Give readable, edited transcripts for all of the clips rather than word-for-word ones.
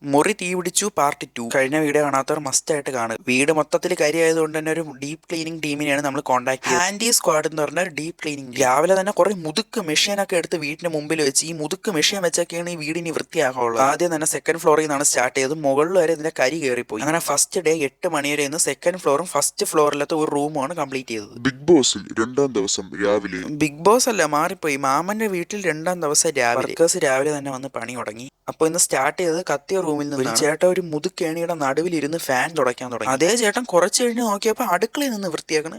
മുറി തീ പിടിച്ചു പാർട്ട് 2 കഴിഞ്ഞ വീഡിയോ കാണാത്തവർ മസ്റ്റ് ആയിട്ട് കാണുക. വീട് മൊത്തത്തിൽ കരിയായതുകൊണ്ട് തന്നെ ഒരു ഡീപ്പ് ക്ലീനിങ് ടീമിനെയാണ് നമ്മൾ കോൺടാക്ട് ചെയ്തത്. ഹാൻഡി സ്ക്വാഡ് എന്ന് പറഞ്ഞ ഒരു ഡീപ്പ് ക്ലീനിങ്. രാവിലെ തന്നെ കുറെ മുതുക്ക് മെഷീനൊക്കെ എടുത്ത് വീടിന് മുമ്പിൽ വെച്ച് ഈ മുതുക്ക് മെഷീൻ വെച്ചൊക്കെയാണ് ഈ വീടിന് വൃത്തിയാകാനുള്ളത്. ആദ്യം തന്നെ സെക്കൻഡ് ഫ്ലോറിൽ നിന്നാണ് സ്റ്റാർട്ട് ചെയ്തത്. മുകളിൽ വരെ ഇതിന്റെ കരി കയറിപ്പോയി. അങ്ങനെ ഫസ്റ്റ് ഡേ 8 മണി വരെ സെക്കൻഡ് ഫ്ലോറും ഫസ്റ്റ് ഫ്ലോറിലത്തെ ഒരു റൂമാണ് കംപ്ലീറ്റ് ചെയ്തത്. ബിഗ് ബോസിൽ രണ്ടാം ദിവസം രാവിലെ ബിഗ് ബോസ് അല്ല, മാറിപ്പോയി. മാമന്റെ വീട്ടിൽ രണ്ടാം ദിവസം രാവിലെ വർക്കേഴ്സ് രാവിലെ തന്നെ വന്ന് പണി തുടങ്ങി. അപ്പൊ ഇന്ന് സ്റ്റാർട്ട് ചെയ്തത് കത്തിയ റൂമിൽ നിന്ന്. ചേട്ടൻ ഒരു മുതുക്കേണിയുടെ നടുവിലിരുന്ന് ഫാൻ തുടയ്ക്കാൻ തുടങ്ങി. അതേ ചേട്ടൻ കുറച്ച് കഴിഞ്ഞ് നോക്കിയപ്പോ അടുക്കളയിൽ നിന്ന് വൃത്തിയാക്കണ്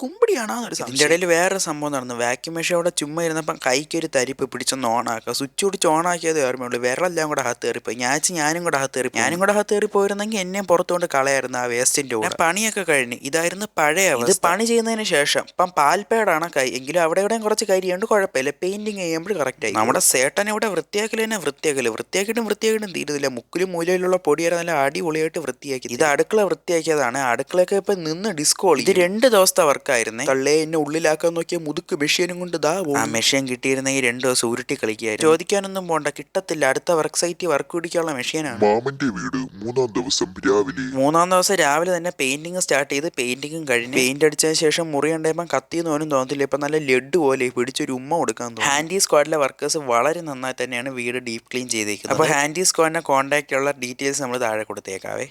കുമ്പടിയാണോ. ഇതിന്റെ ഇടയിൽ വേറൊരു സംഭവം നടന്നു. വാക്യൂം മെഷീൻ അവിടെ ചുമ്മാ ഇരുന്നപ്പം കൈക്കൊരു തരിപ്പ് പിടിച്ചൊന്ന് ഓണാക്കുക. സ്വിച്ച് പിടിച്ച് ഓണാക്കിയത് ഓർമ്മയുള്ളൂ. വിരലെല്ലാം കൂടെ അകത്ത് കയറിപ്പോയി. ഞാനും കൂടെ അകത്ത് കയറി പോയിരുന്നെങ്കിൽ എന്നെയും പുറത്തുകൊണ്ട് കളയായിരുന്നു ആ വേസ്റ്റിന്റെ കൂടെ. പണിയൊക്കെ കഴിഞ്ഞ് ഇതായിരുന്നു പഴയ ഇത് പണി ചെയ്യുന്നതിന് ശേഷം ഇപ്പം പാൽപ്പേടാണ് കൈ. എങ്കിലും അവിടെ എവിടെയും കുറച്ച് കരിയുണ്ട്, കുഴപ്പമില്ല. പെയിന്റിങ് ചെയ്യുമ്പോൾ കറക്റ്റ് ആയി. നമ്മുടെ സേട്ടൻ ഇവിടെ വൃത്തിയാക്കൽ തന്നെ വൃത്തിയാക്കിയിട്ടും തീരുന്നില്ല. മുക്കിലും മൂലയിലുള്ള പൊടിയേറെ നല്ല അടിപൊളിയായിട്ട് വൃത്തിയാക്കി. ഇത് അടുക്കള വൃത്തിയാക്കിയതാണ്. അടുക്കളയൊക്കെ ഇപ്പൊ നിന്ന് ഡിസ്കോളി. ഇത് 2 ദിവസത്തെ വർക്കായിരുന്നേ. തള്ളേ എന്നെ ഉള്ളിലാക്കാൻ നോക്കിയ മുതുക്ക് മെഷീനും കൊണ്ട് ആ മെഷീൻ കിട്ടിയിരുന്നെങ്കിൽ 2 ദിവസം ഉരുട്ടി കളിക്കായിരുന്നു. ചോദിക്കാനൊന്നും പോണ്ട, കിട്ടത്തില്ല. അടുത്ത വർക്ക് സൈറ്റിൽ വർക്ക് പിടിക്കാനുള്ള മെഷീനാണ്. മാമന്റെ വീട് മൂന്നാം ദിവസം രാവിലെ തന്നെ പെയിന്റിങ് സ്റ്റാർട്ട് ചെയ്ത് പെയിന്റിങ്ങും കഴിഞ്ഞ് പെയിന്റ് അടിച്ചതിന് ശേഷം മുറി കണ്ടപ്പോൾ കത്തിയെന്ന് പോലും തോന്നത്തില്ല. ഇപ്പൊ നല്ല ലെഡ് പോലെ പിടിച്ചൊരു ഉമ്മ കൊടുക്കാൻ തോന്നുന്നു. ഹാൻഡി സ്ക്വാഡിലെ വർക്കേഴ്സ് വളരെ നന്നായി തന്നെയാണ് വീട് ഡീപ്പ് ക്ലീൻ ചെയ്തേക്കുന്നത്. അപ്പോൾ ഹാൻഡി സ്ക്വാഡിനെ കോൺടാക്ട് ഉള്ള ഡീറ്റെയിൽസ് നമ്മൾ താഴെ കൊടുത്തേക്കാവേ.